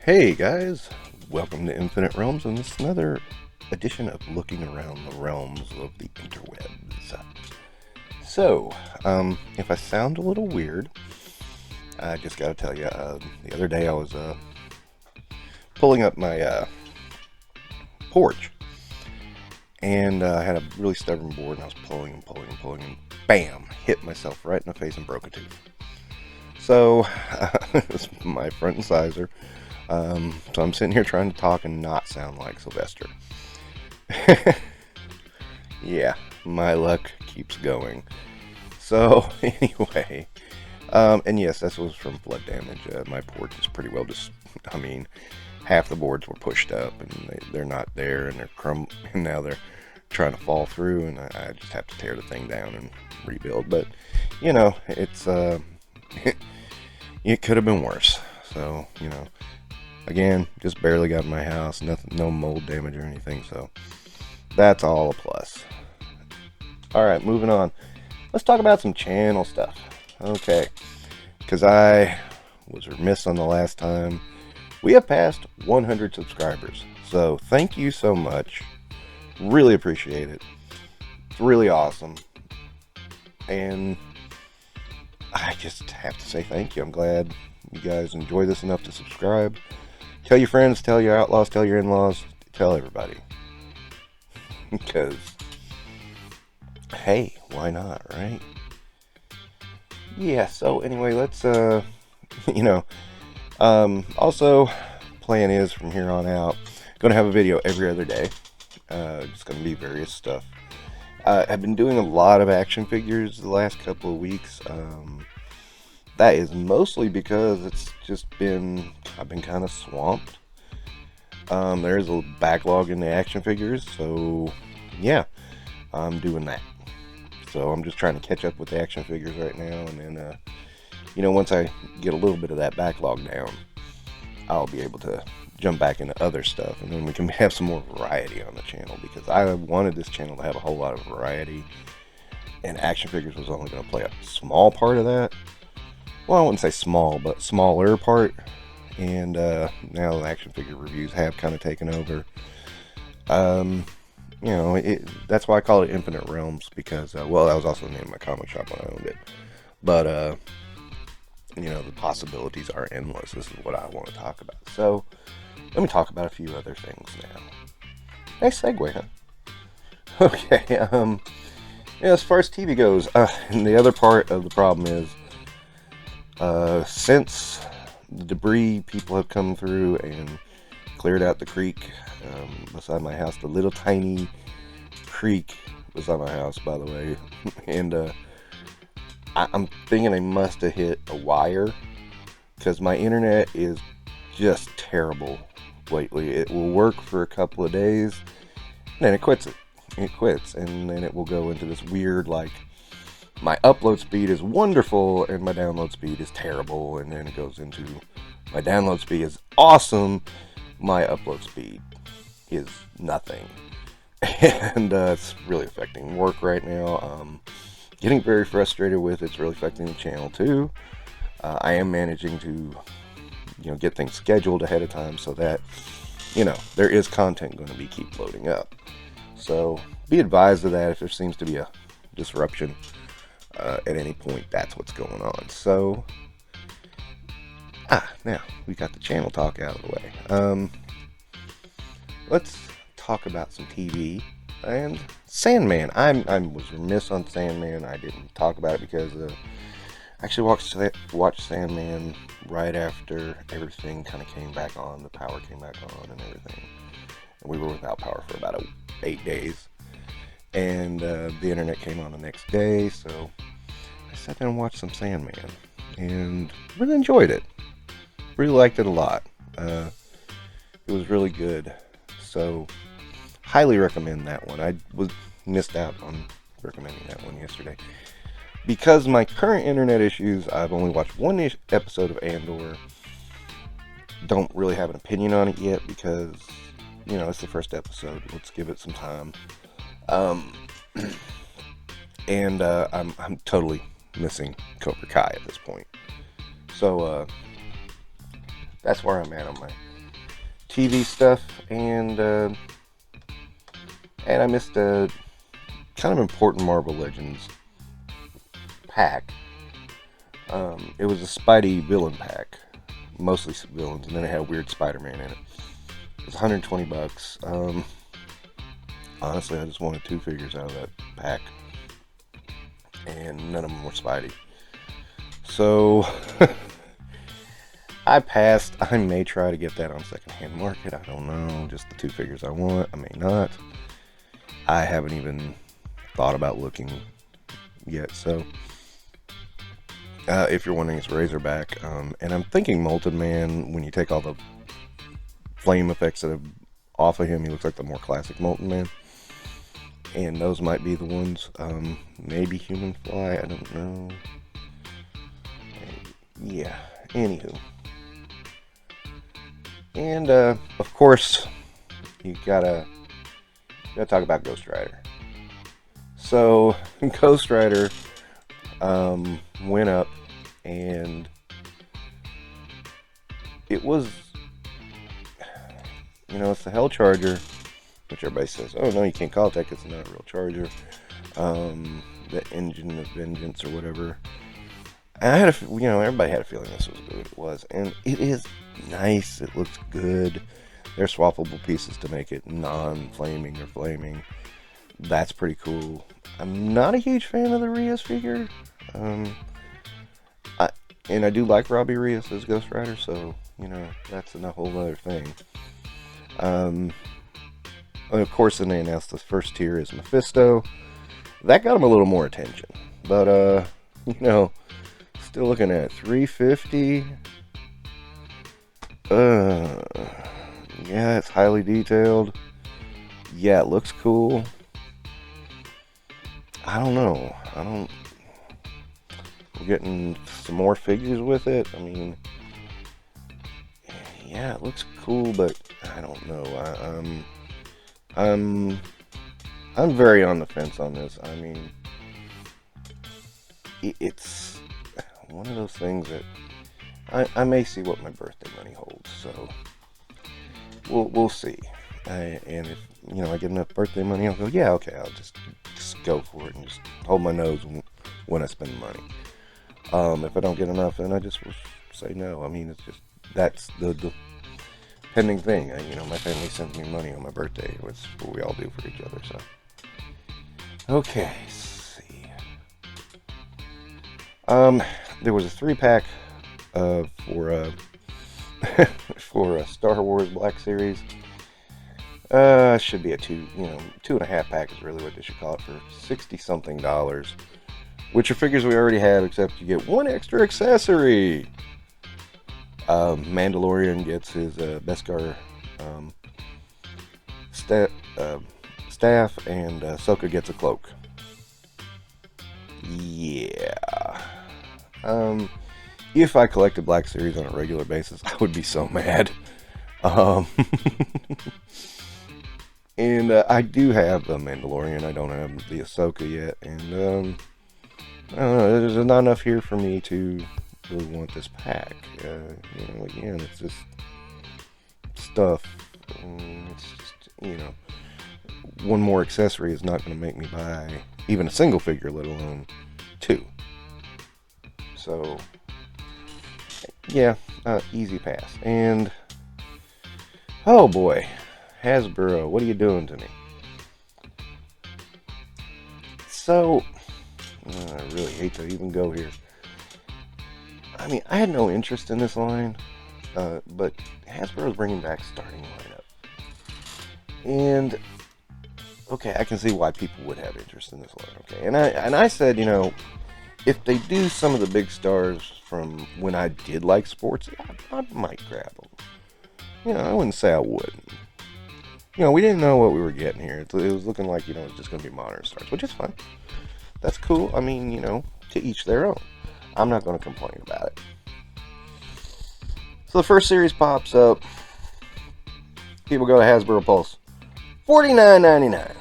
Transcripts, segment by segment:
Hey guys, welcome to Infinite Realms, and this is another edition of looking around the realms of the interwebs. If I sound a little weird, I just gotta tell you, the other day I was pulling up my porch, and I had a really stubborn board, and I was pulling and pulling and pulling, and bam, hit myself right in the face and broke a tooth. So, it's my front incisor. So I'm sitting here trying to talk and not sound like Sylvester. Yeah, my luck keeps going. So anyway, and yes, this was from flood damage. My porch is pretty well I mean, half the boards were pushed up and they're not there, and and now they're trying to fall through, and I just have to tear the thing down and rebuild. But it's it could have been worse. So again, just barely got in my house, nothing, no mold damage or anything, so that's all a plus. Alright, moving on. Let's talk about some channel stuff. Okay, because I was remiss on the last time. We have passed 100 subscribers, so thank you so much. Really appreciate it. It's really awesome. And I just have to say thank you. I'm glad you guys enjoy this enough to subscribe. Tell your friends, tell your outlaws, tell your in-laws, tell everybody. Because, hey, why not, right? Yeah, so anyway, let's, also, plan is from here on out, going to have a video every other day. It's going to be various stuff. I've been doing a lot of action figures the last couple of weeks. That is mostly because I've been kind of swamped. There's a backlog in the action figures, so yeah, I'm doing that. So I'm just trying to catch up with the action figures right now, and then, once I get a little bit of that backlog down, I'll be able to jump back into other stuff, and then we can have some more variety on the channel, because I wanted this channel to have a whole lot of variety, and action figures was only going to play a small part of that. Well, I wouldn't say small, but smaller part. And now the action figure reviews have kind of taken over. That's why I call it Infinite Realms, because, that was also the name of my comic shop when I owned it. But, the possibilities are endless. This is what I want to talk about. So, let me talk about a few other things now. Nice segue, huh? Okay, as far as TV goes, and the other part of the problem is, since the debris people have come through and cleared out the creek beside my house, the little tiny creek beside my house, by the way, and I'm thinking they must have hit a wire, because my internet is just terrible lately. It will work for a couple of days, and then it quits, and then it will go into this weird, like, my upload speed is wonderful and my download speed is terrible, and then it goes into my download speed is awesome, my upload speed is nothing. And it's really affecting work right now. Getting very frustrated with it. It's really affecting the channel too. I am managing to get things scheduled ahead of time, so that there is content going to keep loading up. So be advised of that if there seems to be a disruption. At any point, that's what's going on. So, now we got the channel talk out of the way. Let's talk about some TV and Sandman. I was remiss on Sandman. I didn't talk about it because I actually watched Sandman right after everything kind of came back on. The power came back on and everything. And we were without power for about 8 days. And the internet came on the next day, so I sat down and watched some Sandman, and really enjoyed it. Really liked it a lot. It was really good, so highly recommend that one. I missed out on recommending that one yesterday. Because my current internet issues, I've only watched one episode of Andor. Don't really have an opinion on it yet, because, it's the first episode. Let's give it some time. And I'm totally missing Cobra Kai at this point. So that's where I'm at on my TV stuff, and I missed a kind of important Marvel Legends pack. It was a Spidey villain pack, mostly villains, and then it had a weird Spider-Man in it. It was $120. Honestly, I just wanted 2 figures out of that pack, and none of them were Spidey. So I passed. I may try to get that on secondhand market. I don't know. Just the 2 figures I want. I may not. I haven't even thought about looking yet. So if you're wondering, it's Razorback. And I'm thinking Molten Man, when you take all the flame effects that are off of him, he looks like the more classic Molten Man. And those might be the ones. Maybe Human Fly. I don't know. Yeah. Anywho. And, of course, you gotta talk about Ghost Rider. So, Ghost Rider, went up, and it was, it's the Hell Charger, which everybody says, oh no, you can't call it that because it's not a real Charger. The Engine of Vengeance or whatever. And I had everybody had a feeling this was good. It was, and it is nice. It looks good. There's swappable pieces to make it non-flaming or flaming. That's pretty cool. I'm not a huge fan of the Rios figure. And I do like Robbie Rios as Ghost Rider, so, that's a whole other thing. And of course, then they announced the first tier is Mephisto. That got him a little more attention. But, still looking at $350. Yeah, it's highly detailed. Yeah, it looks cool. I don't know. We're getting some more figures with it. I mean, yeah, it looks cool, but I don't know. I'm very on the fence on this. I mean, it's one of those things that I may see what my birthday money holds. So we'll see. And if I get enough birthday money, I'll go. Yeah, okay, I'll just go for it and just hold my nose when I spend money. If I don't get enough, then I just will say no. I mean, it's just that's the pending thing. My family sends me money on my birthday. It's what we all do for each other. So okay, let's see. There was a 3-pack for for a Star Wars Black Series. Should be a 2.5 pack is really what they should call it, for $60-something, which are figures we already have, except you get 1 extra accessory. Mandalorian gets his Beskar staff, and Ahsoka gets a cloak. Yeah. If I collected Black Series on a regular basis, I would be so mad. And I do have the Mandalorian. I don't have the Ahsoka yet, and I don't know. There's not enough here for me to really want this pack. Again, it's just stuff. It's just, one more accessory is not going to make me buy even a single figure, let alone 2. So, yeah, easy pass. And, oh boy, Hasbro, what are you doing to me? So, I really hate to even go here. I mean, I had no interest in this line, but Hasbro is bringing back starting lineup. And, okay, I can see why people would have interest in this line, okay? And I said, if they do some of the big stars from when I did like sports, I might grab them. I wouldn't say I wouldn't. We didn't know what we were getting here. It was looking like, it's just going to be modern stars, which is fine. That's cool. I mean, to each their own. I'm not going to complain about it. So the first series pops up. People go to Hasbro Pulse. $49.99.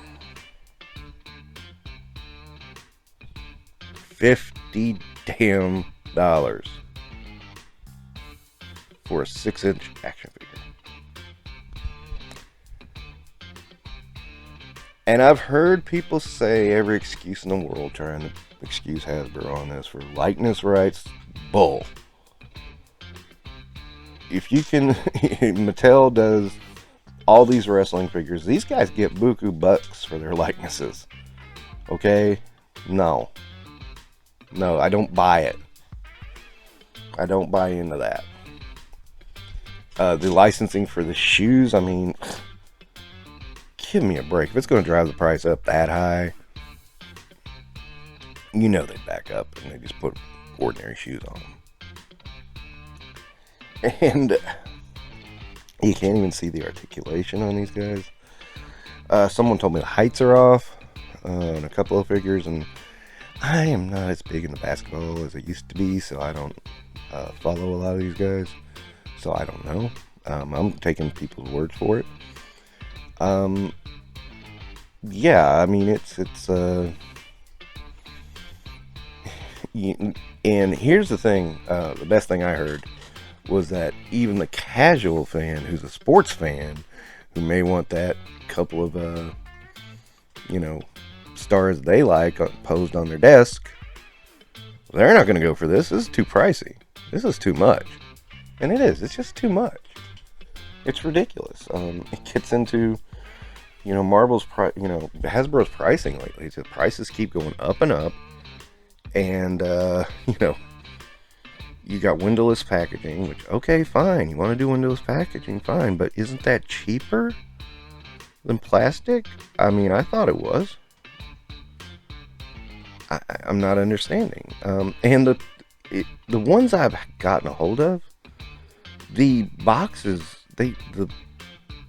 $50 damn for a 6-inch action figure. And I've heard people say every excuse in the world trying to excuse Hasbro on this for likeness rights. Bull. If you can, Mattel does all these wrestling figures. These guys get buku bucks for their likenesses. Okay? No, I don't buy it. I don't buy into that. The licensing for the shoes, I mean, give me a break. If it's going to drive the price up that high, you know they back up and they just put ordinary shoes on them. And you can't even see the articulation on these guys. Someone told me the heights are off on a couple of figures, and I am not as big into basketball as I used to be, so I don't follow a lot of these guys. So I don't know. I'm taking people's words for it. Yeah, I mean, it's and here's the thing, the best thing I heard was that even the casual fan who's a sports fan who may want that couple of stars they like posed on their desk, they're not going to go for this. This is too pricey. This is too much. And it is. It's just too much. It's ridiculous. It gets into Hasbro's pricing lately. The prices keep going up and up, and you got windowless packaging, which, okay, fine, you want to do windowless packaging, fine, but isn't that cheaper than plastic? I mean, I thought it was. I'm not understanding. And the ones I've gotten a hold of, the boxes, the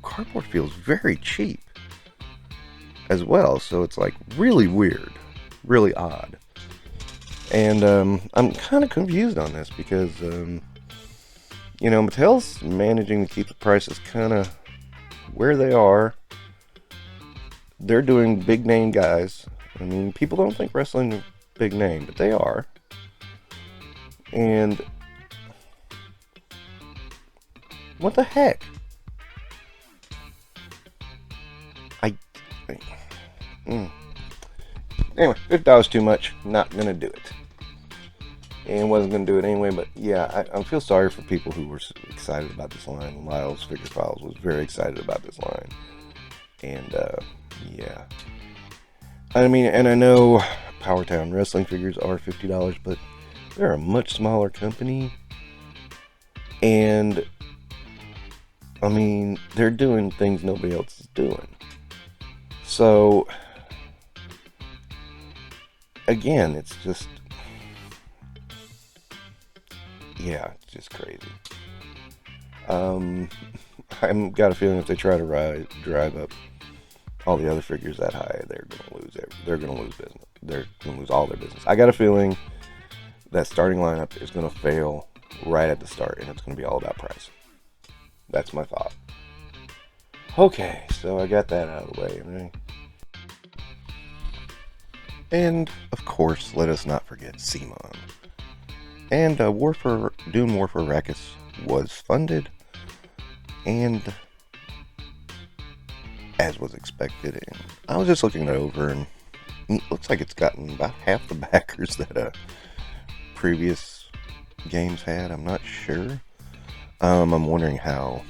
cardboard feels very cheap as well, so it's like really weird, really odd. And I'm kind of confused on this because Mattel's managing to keep the prices kind of where they are. They're doing big name guys. I mean, people don't think wrestling is big name, but they are. And what the heck? Anyway, $50 too much. Not gonna do it. And wasn't gonna do it anyway. But yeah, I feel sorry for people who were excited about this line. Lyle's Figure Files was very excited about this line, and yeah. I mean, and I know Powertown wrestling figures are $50, but they're a much smaller company, and I mean, they're doing things nobody else is doing. So again, it's just, yeah, it's just crazy. I've got a feeling if they try to drive up all the other figures that high, they're gonna lose business. They're gonna lose all their business. I got a feeling that starting lineup is gonna fail right at the start, and it's gonna be all about price. That's my thought. Okay, so I got that out of the way, right? And of course, let us not forget CMON. And Dune Warfare Arrakis was funded, and as was expected, and I was just looking it over, and it looks like it's gotten about half the backers that previous games had. I'm not sure. I'm wondering how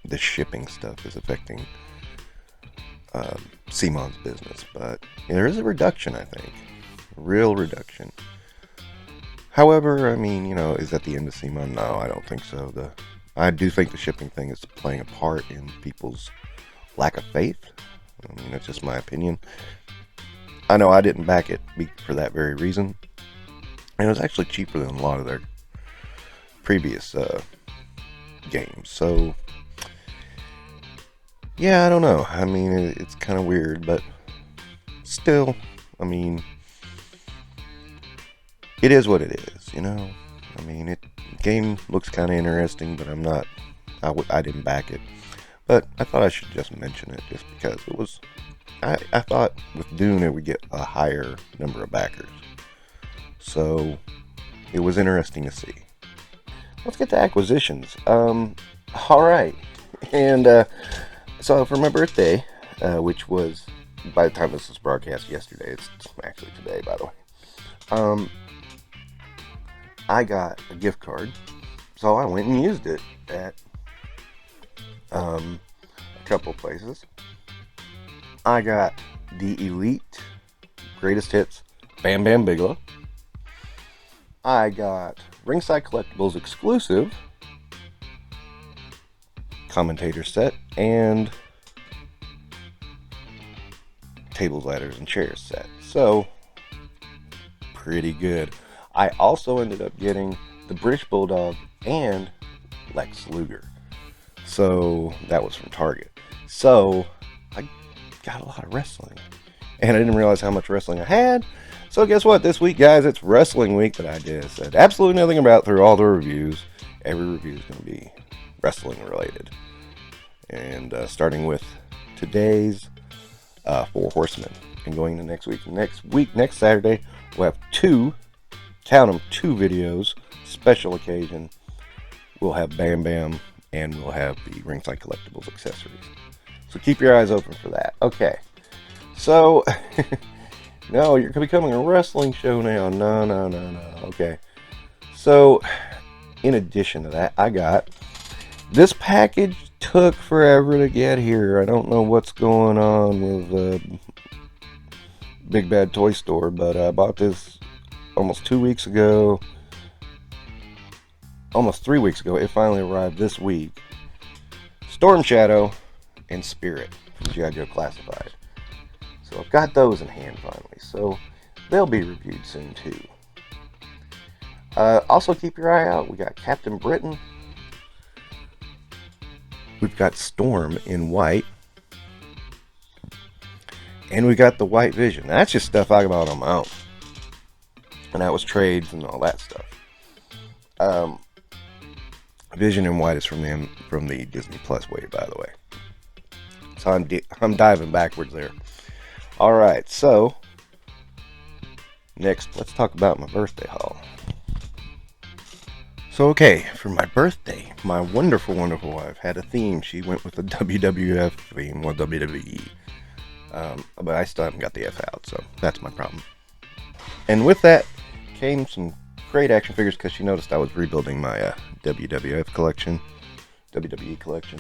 the shipping stuff is affecting CMON's business, but there is a reduction, I think. A real reduction. However, I mean, is that the end of CMON? No, I don't think so. I do think the shipping thing is playing a part in people's lack of faith. I mean, that's just my opinion. I know I didn't back it for that very reason. And it was actually cheaper than a lot of their previous games. So, yeah, I don't know. I mean, it's kind of weird, but still, I mean, it is what it is, I mean, game looks kind of interesting, but I didn't back it. But I thought I should just mention it just because it was, I thought with Dune it would get a higher number of backers. So it was interesting to see. Let's get to acquisitions. Alright. And so for my birthday, which was by the time this is broadcast yesterday, it's actually today, by the way. I got a gift card, so I went and used it at a couple places. I got the Elite Greatest Hits Bam Bam Bigelow. I got Ringside Collectibles exclusive commentator set and tables, ladders, and chairs set. So, pretty good. I also ended up getting the British Bulldog and Lex Luger. So, that was from Target. So, I got a lot of wrestling. And I didn't realize how much wrestling I had. So, guess what? This week, guys, it's wrestling week that I just said absolutely nothing about through all the reviews. Every review is going to be wrestling related. And starting with today's Four Horsemen. And going to next week. Next Saturday, we'll have two videos, special occasion. We'll have Bam Bam, and we'll have the Ringside Collectibles accessories. So keep your eyes open for that. Okay. So, no, you're becoming a wrestling show now. No. Okay. So, in addition to that, I got this package. Took forever to get here. I don't know what's going on with Big Bad Toy Store, but I bought this almost 2 weeks ago. Almost 3 weeks ago. It finally arrived this week. Storm Shadow and Spirit from G.I. Joe Classified. So I've got those in hand finally. So they'll be reviewed soon too. Also keep your eye out. We got Captain Britain. We've got Storm in white. And we got the White Vision. That's just stuff I bought on my own. And that was trades and all that stuff. Vision in white is from the Disney Plus wave, by the way. So I'm diving backwards there. Alright, so next let's talk about my birthday haul. So okay, for my birthday, my wonderful, wonderful wife had a theme. She went with the WWF theme, or WWE. But I still haven't got the F out, so that's my problem. And with that came some great action figures, because she noticed I was rebuilding my WWF collection, WWE collection.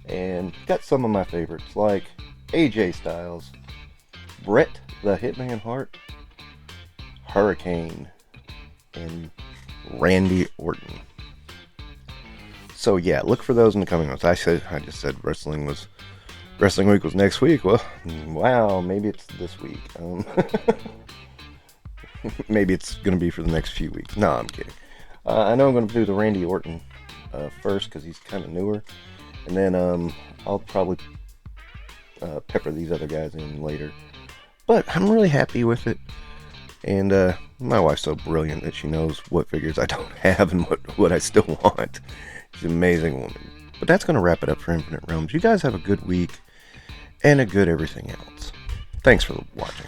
And got some of my favorites, like AJ Styles, Bret the Hitman Hart, Hurricane, and Randy Orton. So yeah, look for those in the coming months. I just said wrestling week was next week. Well, wow, maybe it's this week. Maybe it's gonna be for the next few weeks. No, I'm kidding. I know I'm gonna do the Randy Orton first, because he's kind of newer, and then I'll probably pepper these other guys in later. But I'm really happy with it. And my wife's so brilliant that she knows what figures I don't have and what I still want. She's an amazing woman. But that's going to wrap it up for Infinite Realms. You guys have a good week and a good everything else. Thanks for watching.